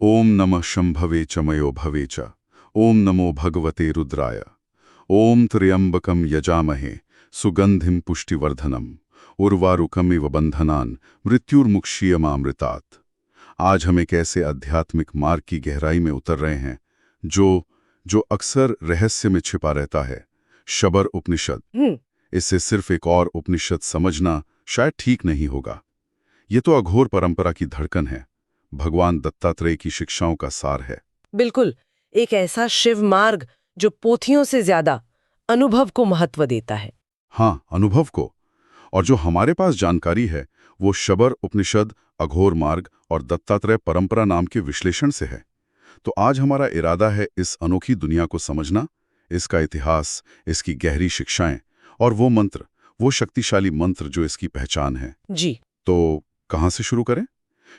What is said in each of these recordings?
ओम नमः शंभवे चमयो भवे च। ओम नमो भगवते रुद्राय। ओम त्र्यंबकम यजामहे सुगंधिम पुष्टिवर्धनम उर्वारुकमिव बंधनान मृत्युर्मुक्षीयमामृतात्। आज हम एक ऐसे आध्यात्मिक मार्ग की गहराई में उतर रहे हैं जो जो अक्सर रहस्य में छिपा रहता है, शबर उपनिषद। इससे सिर्फ एक और उपनिषद समझना शायद ठीक नहीं होगा। ये तो अघोर परंपरा की धड़कन है, भगवान दत्तात्रेय की शिक्षाओं का सार है। बिल्कुल, एक ऐसा शिव मार्ग जो पोथियों से ज्यादा अनुभव को महत्व देता है। हाँ, अनुभव को। और जो हमारे पास जानकारी है वो शबर उपनिषद, अघोर मार्ग और दत्तात्रेय परंपरा नाम के विश्लेषण से है। तो आज हमारा इरादा है इस अनोखी दुनिया को समझना, इसका इतिहास, इसकी गहरी शिक्षाएं और वो मंत्र, वो शक्तिशाली मंत्र जो इसकी पहचान है। जी। तो कहाँ से शुरू करें?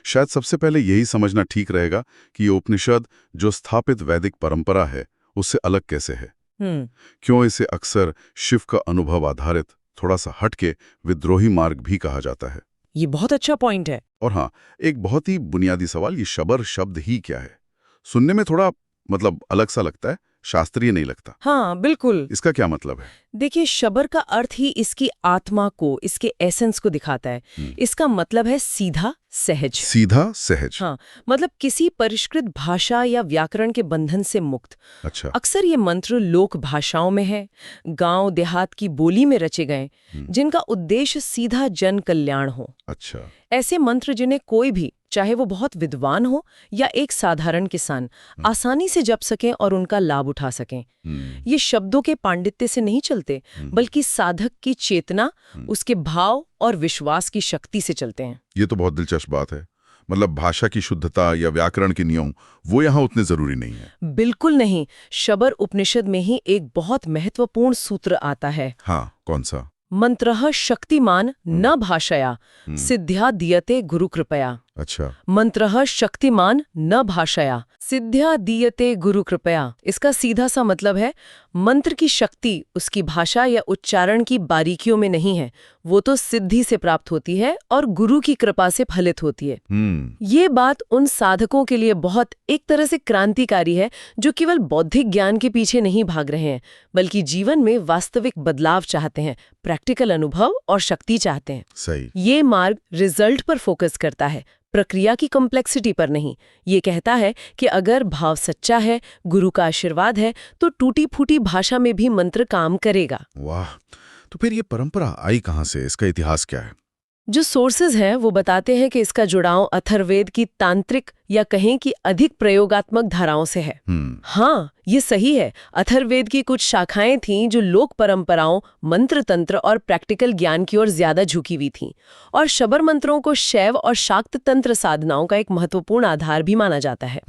शायद सबसे पहले यही समझना ठीक रहेगा कि ये उपनिषद जो स्थापित वैदिक परंपरा है उससे अलग कैसे है। क्यों इसे अक्सर शिव का अनुभव आधारित, थोड़ा सा हटके विद्रोही मार्ग भी कहा जाता है। ये बहुत अच्छा पॉइंट है। और हाँ, एक बहुत ही बुनियादी सवाल, ये शबर शब्द ही क्या है? सुनने में थोड़ा अलग सा लगता है, शास्त्रीय नहीं लगता। हाँ, बिल्कुल। इसका क्या मतलब है? देखिए, शबर का अर्थ ही इसकी आत्मा को, इसके एसेंस को दिखाता है। इसका मतलब है सीधा, सहज। सीधा, सहज। हाँ, मतलब किसी परिष्कृत भाषा या व्याकरण के बंधन से मुक्त। अच्छा। अक्सर ये मंत्र लोक भाषाओं में है, गांव देहात की बोली में रचे गए, जिनका उद्देश्य सीधा जन कल्याण हो। अच्छा। ऐसे मंत्र जिन्हें कोई भी, चाहे वो बहुत विद्वान हो या एक साधारण किसान, आसानी से जप सकें और उनका लाभ उठा सकें। ये शब्दों के पांडित्य से नहीं चलते, बल्कि साधक की चेतना, उसके भाव और विश्वास की शक्ति से चलते हैं। ये तो बहुत दिलचस्प बात है। भाषा की शुद्धता या व्याकरण के नियम वो यहाँ उतने जरूरी नहीं है। बिल्कुल नहीं। शबर उपनिषद में ही एक बहुत महत्वपूर्ण सूत्र आता है। हाँ, कौन सा? मंत्रः शक्तिमान न भाषया सिद्ध्या दीयते गुरु कृपया। अच्छा। मंत्रः शक्तिमान न भाषया सिद्ध्या दीयते गुरु कृपया। इसका सीधा सा मतलब है, मंत्र की शक्ति उसकी भाषा या उच्चारण की बारीकियों में नहीं है, वो तो सिद्धि से प्राप्त होती है और गुरु की कृपा से फलित होती है। ये बात उन साधकों के लिए बहुत एक तरह से क्रांतिकारी है जो केवल बौद्धिक ज्ञान के पीछे नहीं भाग रहे हैं, बल्कि जीवन में वास्तविक बदलाव चाहते हैं, प्रैक्टिकल अनुभव और शक्ति चाहते हैं। सही। ये मार्ग रिजल्ट पर फोकस करता है, प्रक्रिया की कॉम्प्लेक्सिटी पर नहीं। ये कहता है कि अगर भाव सच्चा है, गुरु का आशीर्वाद है, तो टूटी फूटी भाषा में भी मंत्र काम करेगा। वाह! तो फिर ये परंपरा आई कहाँ से? इसका इतिहास क्या है? जो सोर्सेज हैं वो बताते हैं कि इसका जुड़ाव अथर्ववेद की तांत्रिक या कहें कि अधिक प्रयोगात्मक धाराओं से है। हाँ, ये सही है। अथर्ववेद की कुछ शाखाएं थीं जो लोक परंपराओं, मंत्र तंत्र और प्रैक्टिकल ज्ञान की ओर ज्यादा झुकी हुई थीं, और शबर मंत्रों को शैव और शाक्त तंत्र साधनाओं का एक महत्वपूर्ण आधार भी माना जाता है।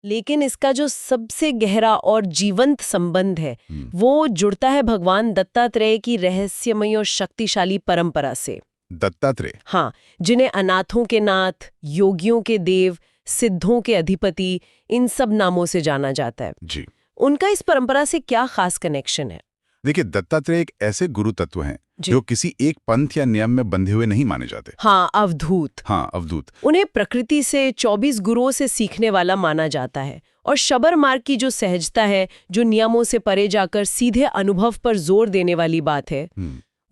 लेकिन इसका जो सबसे गहरा और जीवंत संबंध है वो जुड़ता है भगवान दत्तात्रेय की रहस्यमयी और शक्तिशाली परंपरा से। दत्तात्रेय? हाँ, जिन्हें अनाथों के नाथ, योगियों के देव, सिद्धों के अधिपति, इन सब नामों से जाना जाता है। जी। उनका इस परंपरा से क्या खास कनेक्शन है? देखिए, दत्तात्रेय एक ऐसे गुरु तत्व हैं जो किसी एक पंथ या नियम में बंधे हुए नहीं माने जाते। हाँ, अवधूत। हाँ, अवधूत। उन्हें प्रकृति से 24 गुरुओं से सीखने वाला माना जाता है। और शबर मार्ग की जो सहजता है, जो नियमों से परे जाकर सीधे अनुभव पर जोर देने वाली बात है,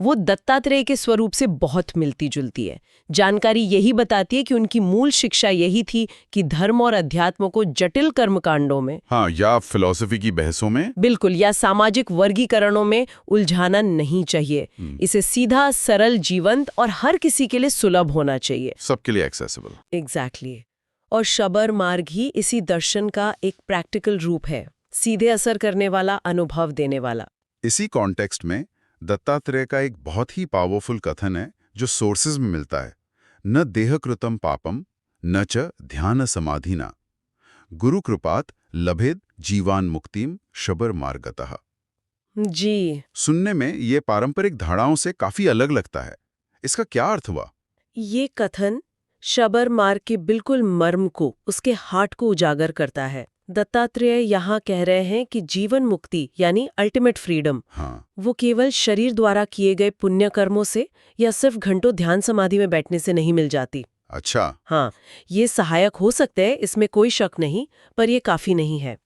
वो दत्तात्रेय के स्वरूप से बहुत मिलती जुलती है। जानकारी यही बताती है कि उनकी मूल शिक्षा यही थी कि धर्म और अध्यात्म को जटिल कर्मकांडों में, हाँ, या फिलॉसफी की बहसों में, बिल्कुल, या सामाजिक वर्गीकरणों में उलझाना नहीं चाहिए। इसे सीधा, सरल, जीवंत और हर किसी के लिए सुलभ होना चाहिए, सबके लिए एक्सेसिबल। एग्जैक्टली। और शबर मार्ग ही इसी दर्शन का एक प्रैक्टिकल रूप है, सीधे असर करने वाला, अनुभव देने वाला। इसी कॉन्टेक्स्ट में दत्तात्रेय का एक बहुत ही पावरफुल कथन है जो सोर्सेज में मिलता है। न देहकृतम पापम न च ध्यान समाधिना गुरु कृपात लभेद जीवान मुक्तिम शबर मार्गतः। जी। सुनने में ये पारंपरिक धारणाओं से काफी अलग लगता है। इसका क्या अर्थ हुआ? ये कथन शबर मार्ग के बिल्कुल मर्म को, उसके हार्ट को उजागर करता है। दत्तात्रेय यहाँ कह रहे हैं कि जीवन मुक्ति यानी अल्टीमेट फ्रीडम, हाँ, वो केवल शरीर द्वारा किए गए पुण्य कर्मों से या सिर्फ घंटों ध्यान समाधि में बैठने से नहीं मिल जाती। अच्छा। हाँ, ये सहायक हो सकते हैं, इसमें कोई शक नहीं, पर ये काफी नहीं है।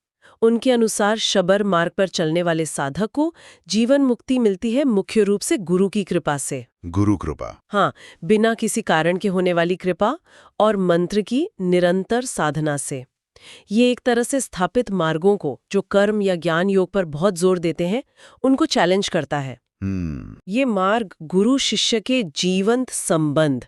उनके अनुसार शबर मार्ग पर चलने वाले साधक को जीवन मुक्ति मिलती है मुख्य रूप से गुरु की कृपा से। गुरु कृपा। हाँ, बिना किसी कारण के होने वाली कृपा और मंत्र की निरंतर साधना से। ये एक तरह से स्थापित मार्गों को, जो कर्म या ज्ञान योग पर बहुत जोर देते हैं, उनको चैलेंज करता है। ये मार्ग गुरु शिष्य के जीवंत संबंध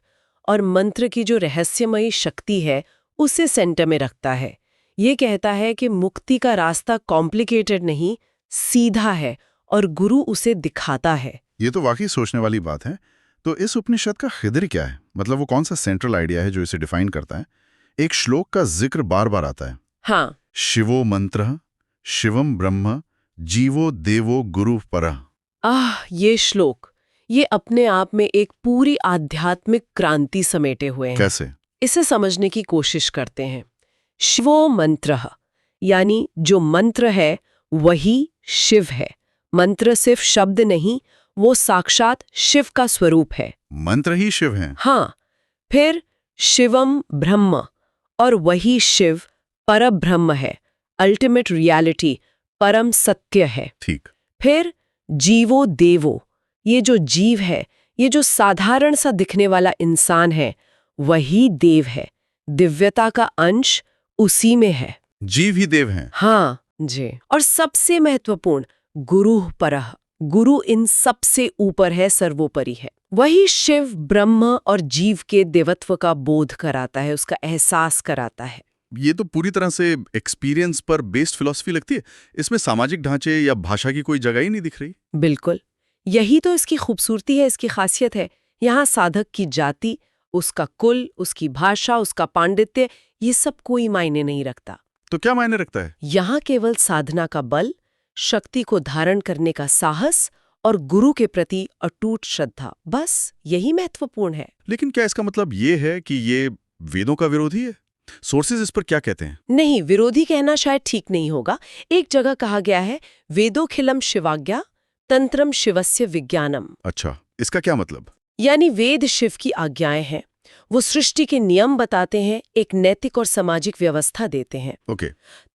और मंत्र की जो रहस्यमयी शक्ति है उसे सेंटर में रखता है। ये कहता है कि मुक्ति का रास्ता कॉम्प्लिकेटेड नहीं, सीधा है और गुरु उसे दिखाता है। ये तो वाकई सोचने वाली बात है। तो इस उपनिषद का खिदर क्या है? मतलब वो कौन सा सेंट्रल आइडिया है जो इसे डिफाइन करता है? एक श्लोक का जिक्र बार बार आता है। हाँ, शिवो मंत्रः शिवम ब्रह्म जीवो देवो गुरु परः। ये श्लोक, ये अपने आप में एक पूरी आध्यात्मिक क्रांति समेटे हुए हैं। कैसे? इसे समझने की कोशिश करते हैं। शिवो मंत्रः, यानी जो मंत्र है वही शिव है। मंत्र सिर्फ शब्द नहीं, वो साक्षात शिव का स्वरूप है। मंत्र ही शिव हैं। हाँ, फिर शिवम ब्रह्म, और वही शिव परब्रह्म है, अल्टीमेट रियलिटी, परम सत्य है। ठीक। फिर जीवो देवो, ये जो जीव है, ये जो साधारण सा दिखने वाला इंसान है, वही देव है। दिव्यता का अंश उसी में है। जीव ही देव हैं। हाँ जी। और सबसे महत्वपूर्ण, गुरु परः, गुरु इन सबसे ऊपर है, सर्वोपरि है। वही शिव ब्रह्म और जीव के देवत्व का बोध कराता है, उसका एहसास कराता है। ये तो पूरी तरह से एक्सपीरियंस पर बेस्ड फिलॉसफी लगती है। इसमें सामाजिक ढांचे या भाषा की कोई जगह ही नहीं दिख रही। बिल्कुल, यही तो इसकी खूबसूरती है, इसकी खासियत है। यहाँ साधक की जाति, उसका कुल, उसकी भाषा, उसका पांडित्य, ये सब कोई मायने नहीं रखता। तो क्या मायने रखता है? यहाँ केवल साधना का बल, शक्ति को धारण करने का साहस और गुरु के प्रति अटूट श्रद्धा, बस यही महत्वपूर्ण है। लेकिन क्या इसका मतलब ये है कि ये वेदों का विरोधी है? सोर्सेज इस पर क्या कहते हैं? नहीं, विरोधी कहना शायद ठीक नहीं होगा। एक जगह कहा गया है, वेदोखिलम शिवाज्ञा तंत्रम शिवस्य विज्ञानम। अच्छा, इसका क्या मतलब? यानी वेद शिव की आज्ञाएं हैं, वो सृष्टि के नियम बताते हैं, एक नैतिक और सामाजिक व्यवस्था देते हैं। ओके।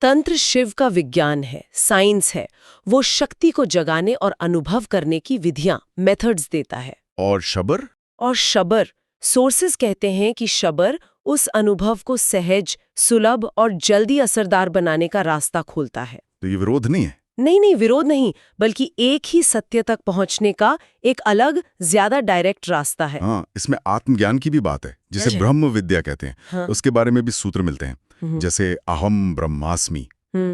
तंत्र शिव का विज्ञान है, साइंस है, वो शक्ति को जगाने और अनुभव करने की विधियां, मेथड्स देता है। और शबर? और शबर, सोर्सेज कहते हैं कि शबर उस अनुभव को सहज, सुलभ और जल्दी असरदार बनाने का रास्ता खोलता है। तो ये विरोध नहीं है? नहीं, विरोध नहीं, बल्कि एक ही सत्य तक पहुंचने का एक अलग, ज्यादा डायरेक्ट रास्ता है। हाँ, इसमें आत्मज्ञान की भी बात है, जिसे ब्रह्म विद्या कहते हैं। हाँ। उसके बारे में भी सूत्र मिलते हैं, जैसे अहम ब्रह्मास्मि,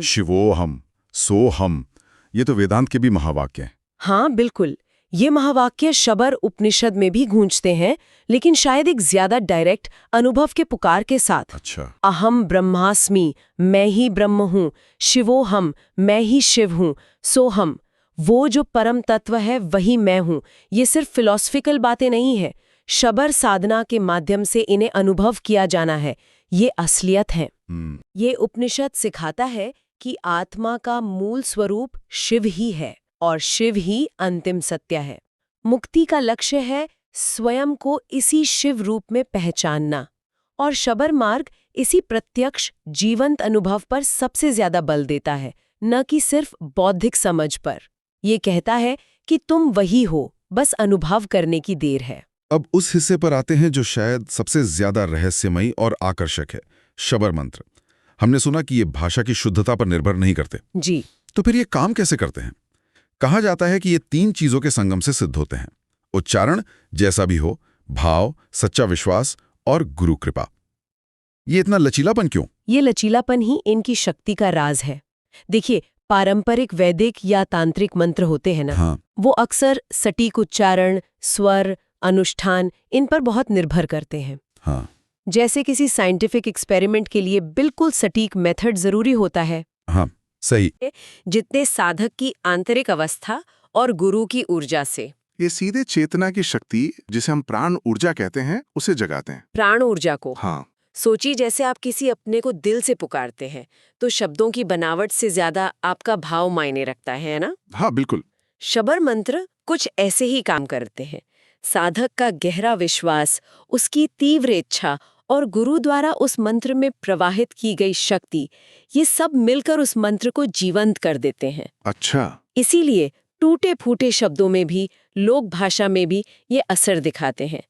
शिवोहम, सोहम। ये तो वेदांत के भी महावाक्य हैं। हाँ, बिल्कुल। ये महावाक्य शबर उपनिषद में भी गूंजते हैं, लेकिन शायद एक ज्यादा डायरेक्ट अनुभव के पुकार के साथ। अच्छा। अहम ब्रह्मास्मि, मैं ही ब्रह्म हूँ, शिवोहम, मैं ही शिव हूँ, सोहम, वो जो परम तत्व है वही मैं हूँ। ये सिर्फ फिलॉसफिकल बातें नहीं है, शबर साधना के माध्यम से इन्हें अनुभव किया जाना है, ये असलियत है। ये उपनिषद सिखाता है कि आत्मा का मूल स्वरूप शिव ही है और शिव ही अंतिम सत्य है। मुक्ति का लक्ष्य है स्वयं को इसी शिव रूप में पहचानना, और शबर मार्ग इसी प्रत्यक्ष जीवंत अनुभव पर सबसे ज्यादा बल देता है, न कि सिर्फ बौद्धिक समझ पर। ये कहता है कि तुम वही हो, बस अनुभव करने की देर है। अब उस हिस्से पर आते हैं जो शायद सबसे ज्यादा रहस्यमयी और आकर्षक है, शबर मंत्र। हमने सुना कि ये भाषा की शुद्धता पर निर्भर नहीं करते। जी। तो फिर ये काम कैसे करते हैं? कहा जाता है कि ये 3 चीजों के संगम से सिद्ध होते हैं: उच्चारण जैसा भी हो, भाव, सच्चा विश्वास और गुरु कृपा। ये इतना लचीलापन क्यों? ये लचीलापन ही इनकी शक्ति का राज है। देखिए, पारंपरिक वैदिक या तांत्रिक मंत्र होते हैं ना, हाँ। वो अक्सर सटीक उच्चारण, स्वर, अनुष्ठान, इन पर बहुत निर्भर करते हैं। हाँ। जैसे किसी साइंटिफिक एक्सपेरिमेंट के लिए बिल्कुल सटीक मेथड जरूरी होता है। हाँ, सही। जितने साधक की आंतरिक अवस्था और गुरु की ऊर्जा से। ये सीधे चेतना की शक्ति, जिसे हम प्राण ऊर्जा कहते हैं, उसे जगाते हैं। प्राण ऊर्जा को। हाँ। सोचिए, जैसे आप किसी अपने को दिल से पुकारते हैं, तो शब्दों की बनावट से ज्यादा आपका भाव मायने रखता है ना? हाँ, बिल्कुल। शबर मंत्र कुछ ऐसे ही काम करते हैं। साधक का गहरा विश्वास, उसकी तीव्र इच्छा और गुरु द्वारा उस मंत्र में प्रवाहित की गई शक्ति, ये सब मिलकर उस मंत्र को जीवंत कर देते हैं। अच्छा। इसीलिए टूटे फूटे शब्दों में भी, लोक भाषा में भी ये असर दिखाते हैं।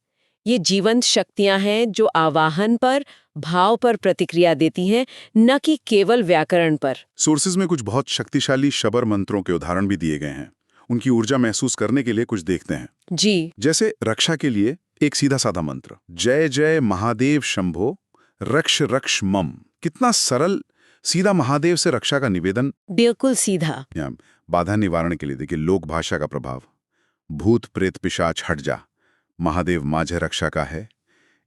ये जीवंत शक्तियां हैं जो आवाहन पर, भाव पर प्रतिक्रिया देती हैं, न कि केवल व्याकरण पर। सोर्सेज में कुछ बहुत शक्तिशाली शबर मंत्रों के उदाहरण भी दिए गए हैं। उनकी ऊर्जा महसूस करने के लिए कुछ देखते हैं। जी। जैसे रक्षा के लिए एक सीधा साधा मंत्र, जय जय महादेव शंभो रक्ष रक्ष मम। कितना सरल, सीधा महादेव से रक्षा का निवेदन। बिल्कुल सीधा। बाधा निवारण के लिए देखिए लोक भाषा का प्रभाव, भूत प्रेत पिशाच हट जा, महादेव माझे रक्षा का है।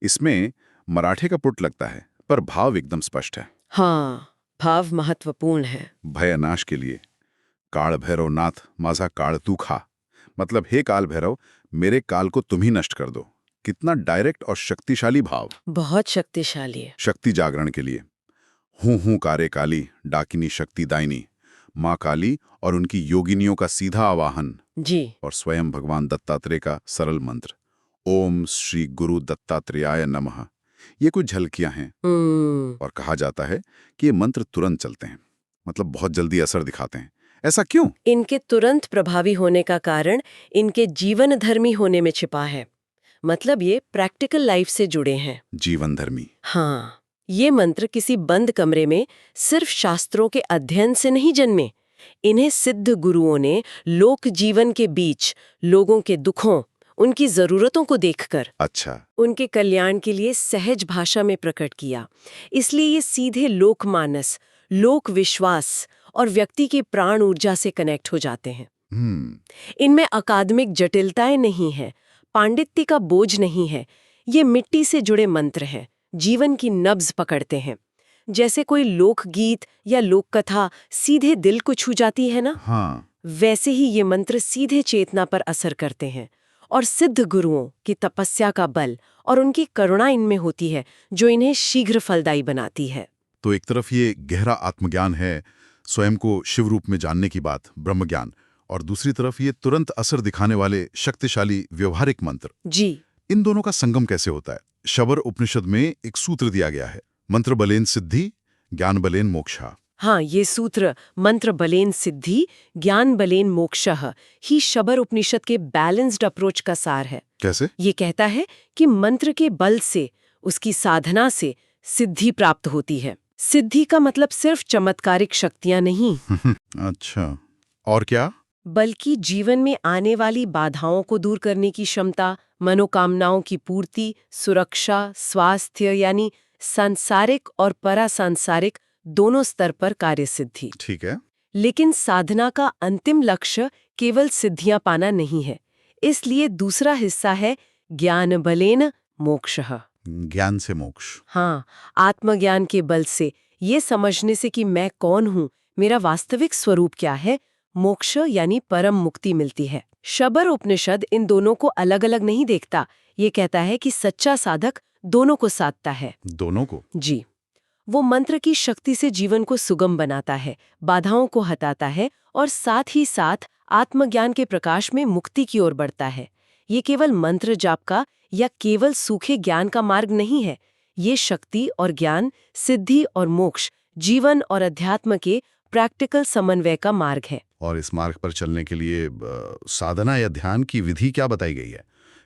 इसमें मराठे का पुट लगता है, पर भाव एकदम स्पष्ट है। हाँ, भाव महत्वपूर्ण है। भयनाश के लिए काल भैरव नाथ माझा काल तू खा, मतलब हे काल भैरव, मेरे काल को तुम ही नष्ट कर दो। कितना डायरेक्ट और शक्तिशाली भाव। बहुत शक्तिशाली है। शक्ति जागरण के लिए हूं कारे काली डाकिनी शक्ति दायनी, माँ काली और उनकी योगिनियों का सीधा आवाहन। जी। और स्वयं भगवान दत्तात्रेय का सरल मंत्र, ओम श्री गुरु दत्तात्रेयाय नमः। ये कुछ झलकियां हैं। और कहा जाता है कि ये मंत्र तुरंत चलते हैं, मतलब बहुत जल्दी असर दिखाते हैं। ऐसा क्यों? इनके तुरंत प्रभावी होने का कारण इनके जीवन धर्मी होने में छिपा है। मतलब ये प्रैक्टिकल लाइफ से जुड़े हैं। जीवन धर्मी। हाँ, ये मंत्र किसी बंद कमरे में सिर्फ शास्त्रों के अध्ययन से नहीं जन्मे। इन्हें सिद्ध गुरुओं ने लोक जीवन के बीच लोगों के दुखों, उनकी जरूरतों को देखकर, अच्छा, उनके कल्याण के लिए सहज भाषा में प्रकट किया। इसलिए ये सीधे लोकमानस, लोक विश्वास और व्यक्ति की प्राण ऊर्जा से कनेक्ट हो जाते हैं। इनमें अकादमिक जटिलताएं नहीं है, पांडित्य का बोझ नहीं है। ये मिट्टी से जुड़े मंत्र हैं, जीवन की नब्ज पकड़ते हैं। जैसे कोई लोकगीत या लोक कथा सीधे दिल को छू जाती है ना, हाँ, वैसे ही ये मंत्र सीधे चेतना पर असर करते हैं। और सिद्ध गुरुओं की तपस्या का बल और उनकी करुणा इनमें होती है, जो इन्हें शीघ्र फलदायी बनाती है। तो एक तरफ ये गहरा आत्मज्ञान है, स्वयं को शिव रूप में जानने की बात, ब्रह्म ज्ञान, और दूसरी तरफ ये तुरंत असर दिखाने वाले शक्तिशाली व्यवहारिक मंत्र। जी। इन दोनों का संगम कैसे होता है? शबर उपनिषद में एक सूत्र दिया गया है, मंत्र बलेन सिद्धि ज्ञान बलेन मोक्षा। हाँ, ये सूत्र मंत्र बलेन सिद्धि ज्ञान बलेन मोक्षः ही शबर उपनिषद के बैलेंस्ड अप्रोच का सार है। कैसे? ये कहता है कि मंत्र के बल से, उसकी साधना से सिद्धि प्राप्त होती है। सिद्धि का मतलब सिर्फ चमत्कारिक शक्तियां नहीं। अच्छा, और क्या? बल्कि जीवन में आने वाली बाधाओं को दूर करने की क्षमता, मनोकामनाओं की पूर्ति, सुरक्षा, स्वास्थ्य, यानी सांसारिक और परासांसारिक दोनों स्तर पर कार्य सिद्धि। ठीक है। लेकिन साधना का अंतिम लक्ष्य केवल सिद्धियां पाना नहीं है। इसलिए दूसरा हिस्सा है ज्ञान बलेन मोक्षः। ज्ञान से मोक्ष। हाँ, आत्मज्ञान के बल से, ये समझने से कि मैं कौन हूँ, मेरा वास्तविक स्वरूप क्या है, मोक्ष यानी परम मुक्ति मिलती है। शबर उपनिषद इन दोनों को अलग अलग नहीं देखता। ये कहता है कि सच्चा साधक दोनों को साधता है। दोनों को? जी। वो मंत्र की शक्ति से जीवन को सुगम बनाता है, बाधाओं को हटाता है और साथ ही साथ आत्मज्ञान के प्रकाश में मुक्ति की ओर बढ़ता है। ये केवल मंत्र जाप का या केवल सूखे ज्ञान का मार्ग नहीं है। ये शक्ति और ज्ञान, सिद्धि और मोक्ष, जीवन और अध्यात्म के प्रैक्टिकल समन्वय का मार्ग है। और इस मार्ग पर चलने के लिए साधना या ध्यान की विधि क्या बताई गई है?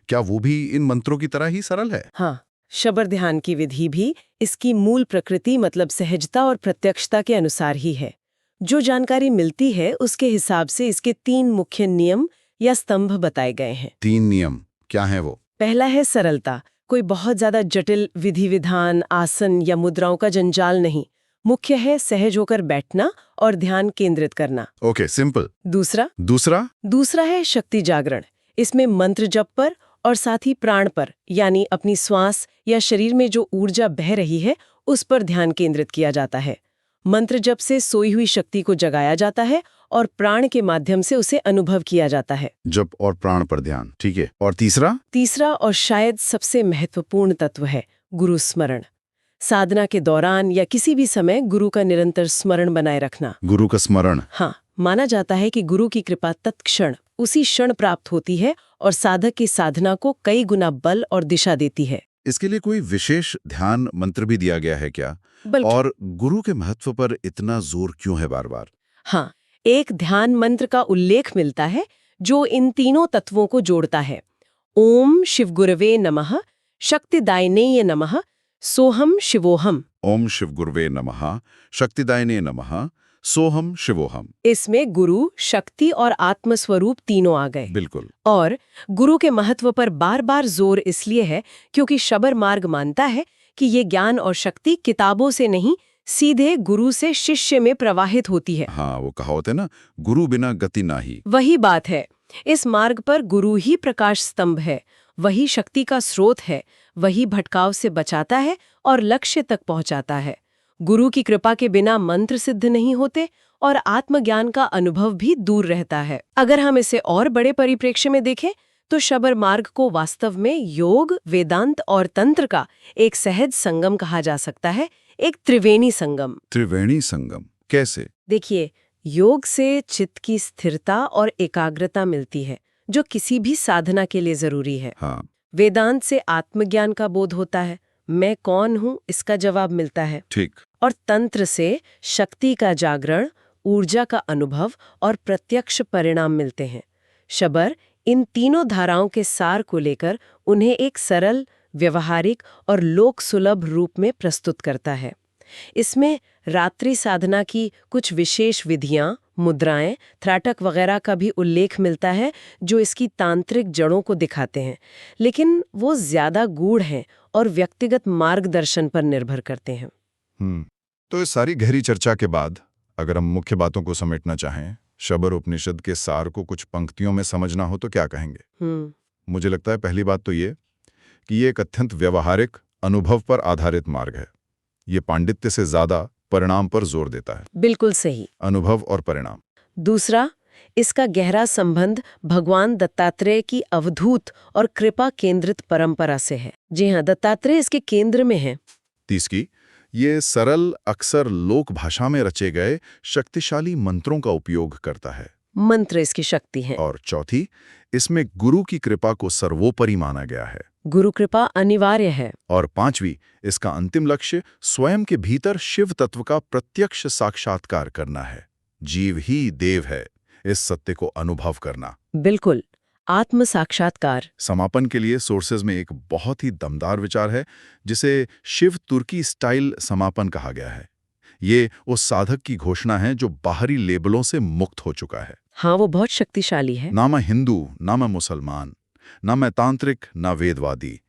क्या वो भी इन मंत्रों की तरह ही सरल है? हाँ, शबर ध्यान की विधि भी इसकी मूल प्रकृति मतलब सहजता और प्रत्यक्षता के अनुसार ही है। जो जानकारी मिलती है उसके हिसाब से इसके 3 मुख्य नियम या स्तंभ बताए गए हैं। 3 नियम क्या है वो? पहला है सरलता। कोई बहुत ज्यादा जटिल विधि विधान, आसन या मुद्राओं का जंजाल नहीं। मुख्य है सहज होकर बैठना और ध्यान केंद्रित करना। Okay, simple. दूसरा है शक्ति जागरण। इसमें मंत्र जप पर और साथ ही प्राण पर, यानी अपनी श्वास या शरीर में जो ऊर्जा बह रही है उस पर ध्यान केंद्रित किया जाता है। मंत्र जप से सोई हुई शक्ति को जगाया जाता है और प्राण के माध्यम से उसे अनुभव किया जाता है। जप और प्राण पर ध्यान, ठीक है। और तीसरा और शायद सबसे महत्वपूर्ण तत्व है गुरु स्मरण। साधना के दौरान या किसी भी समय गुरु का निरंतर स्मरण बनाए रखना। गुरु का स्मरण? हाँ, माना जाता है कि गुरु की कृपा तत्क्षण उसी क्षण प्राप्त होती है और साधक की साधना को कई गुना बल और दिशा देती है। इसके लिए कोई विशेष ध्यान मंत्र भी दिया गया है क्या? बल्कि और गुरु के महत्व पर इतना जोर क्यों है बार-बार? हाँ, एक ध्यान मंत्र का उल्लेख मिलता है जो इन तीनों तत्वों को जोड़ता है। ओम शिव गुरवे नमः, शक्तिदायिने नमः, सोहम शिवोहम। ओम शिव गुरुवे नमः, शक्तिदायिने नमः, सोहम शिवोहम। इसमें गुरु, शक्ति और आत्मस्वरूप तीनों आ गए। बिल्कुल। और गुरु के महत्व पर बार बार जोर इसलिए है क्योंकि शबर मार्ग मानता है कि ये ज्ञान और शक्ति किताबों से नहीं, सीधे गुरु से शिष्य में प्रवाहित होती है। हाँ, वो कहावत है ना, गुरु बिना गति नाही। वही बात है। इस मार्ग पर गुरु ही प्रकाश स्तंभ है, वही शक्ति का स्रोत है, वही भटकाव से बचाता है और लक्ष्य तक पहुंचाता है। गुरु की कृपा के बिना मंत्र सिद्ध नहीं होते और आत्मज्ञान का अनुभव भी दूर रहता है। अगर हम इसे और बड़े परिप्रेक्ष्य में देखें तो शबर मार्ग को वास्तव में योग, वेदांत और तंत्र का एक सहज संगम कहा जा सकता है, एक त्रिवेणी संगम। त्रिवेणी संगम कैसे? देखिए, योग से चित्त की स्थिरता और एकाग्रता मिलती है जो किसी भी साधना के लिए जरूरी है। हाँ, वेदांत से आत्मज्ञान का बोध होता है, मैं कौन हूं इसका जवाब मिलता है। ठीक। और तंत्र से शक्ति का जागरण, ऊर्जा का अनुभव और प्रत्यक्ष परिणाम मिलते हैं। शबर इन तीनों धाराओं के सार को लेकर उन्हें एक सरल, व्यवहारिक और लोक सुलभ रूप में प्रस्तुत करता है। इसमें रात्रि साधना की कुछ विशेष विधियां, मुद्राएं, त्राटक वगैरह का भी उल्लेख मिलता है जो इसकी तांत्रिक जड़ों को दिखाते हैं, लेकिन वो ज्यादा गूढ़ हैं और व्यक्तिगत मार्गदर्शन पर निर्भर करते हैं। तो इस सारी गहरी चर्चा के बाद अगर हम मुख्य बातों को समेटना चाहें, शबर उपनिषद के सार को कुछ पंक्तियों में समझना हो तो क्या कहेंगे? मुझे लगता है पहली बात तो ये कि ये एक अत्यंत व्यवहारिक, अनुभव पर आधारित मार्ग है। ये पांडित्य से ज्यादा परिणाम पर जोर देता है। बिल्कुल सही। अनुभव और परिणाम। दूसरा, इसका गहरा संबंध भगवान दत्तात्रेय की अवधूत और कृपा केंद्रित परंपरा से है। जी हाँ, दत्तात्रेय इसके केंद्र में है। तीसरी, ये सरल, अक्सर लोक भाषा में रचे गए शक्तिशाली मंत्रों का उपयोग करता है। मंत्र इसकी शक्ति है। और चौथी, इसमें गुरु की कृपा को सर्वोपरि माना गया है। गुरु कृपा अनिवार्य है। और पांचवी, इसका अंतिम लक्ष्य स्वयं के भीतर शिव तत्व का प्रत्यक्ष साक्षात्कार करना है। जीव ही देव है, इस सत्य को अनुभव करना। बिल्कुल, आत्म साक्षात्कार। समापन के लिए सोर्सेज में एक बहुत ही दमदार विचार है जिसे शिव तुर्की स्टाइल समापन कहा गया है। ये उस साधक की घोषणा है जो बाहरी लेबलों से मुक्त हो चुका है। हाँ, वो बहुत शक्तिशाली है। ना मैं हिंदू, ना मैं मुसलमान, ना मैं तांत्रिक, ना वेदवादी।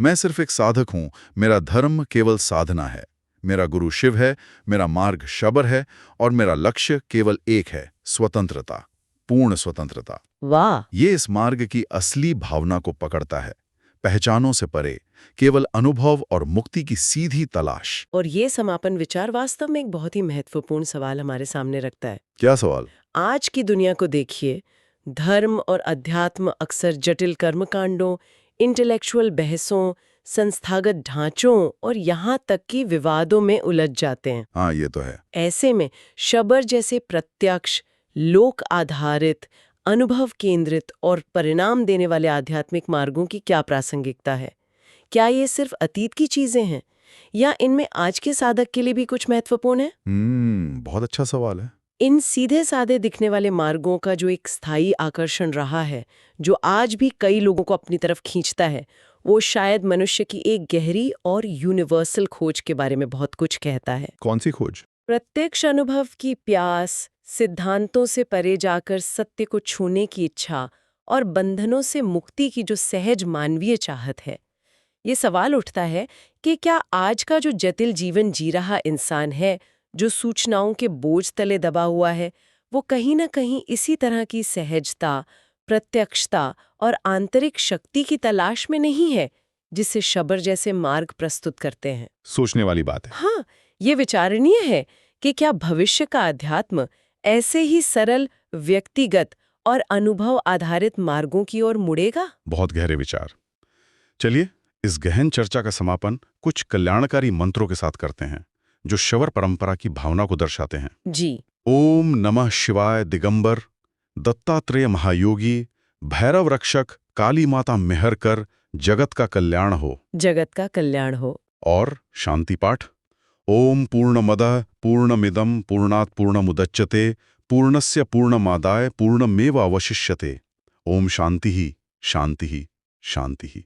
मैं सिर्फ एक साधक हूं। मेरा धर्म केवल साधना है। मेरा गुरु शिव है, मेरा मार्ग शबर है और मेरा लक्ष्य केवल एक है, स्वतंत्रता, पूर्ण स्वतंत्रता। वाह! ये इस मार्ग की असली भावना को पकड़ता है। पहचानों से परे, केवल अनुभव और मुक्ति की सीधी तलाश। और ये समापन विचार वास्तव में एक बहुत ही महत्वपूर्ण सवाल हमारे सामने रखता है। क्या सवाल? आज की दुनिया को देखिए, धर्म और अध्यात्म अक्सर जटिल कर्मकांडों, इंटेलेक्चुअल बहसों, संस्थागत ढांचों और यहाँ तक कि विवादों में उलझ जाते हैं। हाँ, ये तो है। ऐसे में शबर जैसे प्रत्यक्ष, लोक आधारित, अनुभव केंद्रित और परिणाम देने वाले आध्यात्मिक मार्गों की क्या प्रासंगिकता है? क्या ये सिर्फ अतीत की चीजें हैं या इनमें आज के साधक के लिए भी कुछ महत्वपूर्ण है? बहुत अच्छा सवाल है। इन सीधे साधे दिखने वाले मार्गों का जो एक स्थायी आकर्षण रहा है, जो आज भी कई लोगों को अपनी तरफ खींचता है, वो शायद मनुष्य की एक गहरी और यूनिवर्सल खोज के बारे में बहुत कुछ कहता है। कौन सी खोज? प्रत्यक्ष अनुभव की प्यास, सिद्धांतों से परे जाकर सत्य को छूने की इच्छा और बंधनों से मुक्ति की जो सहज मानवीय चाहत है। ये सवाल उठता है कि क्या आज का जो जटिल जीवन जी रहा इंसान है, जो सूचनाओं के बोझ तले दबा हुआ है, वो कहीं ना कहीं इसी तरह की सहजता, प्रत्यक्षता और आंतरिक शक्ति की तलाश में नहीं है, जिसे शबर जैसे मार्ग प्रस्तुत करते हैं? सोचने वाली बात है। हाँ, ये विचारणीय है कि क्या भविष्य का अध्यात्म ऐसे ही सरल, व्यक्तिगत और अनुभव आधारित मार्गों की ओर मुड़ेगा? बहुत गहरे विचार। चलिए, इस गहन चर्चा का समापन कुछ कल्याणकारी मंत्रों के साथ करते हैं जो शबर परंपरा की भावना को दर्शाते हैं। जी। ओम नमः शिवाय दिगंबर, दत्तात्रेय महायोगी, भैरव रक्षक, काली माता मेहर कर, जगत का कल्याण हो। जगत का कल्याण हो। और शांति पाठ। ओम पूर्णमदः पूर्णमिदं पूर्णात् पूर्णमुदच्यते पूर्णस्य पूर्णमादाय पूर्णमेवावशिष्यते। ओम शांति ही शांति ही शांति ही।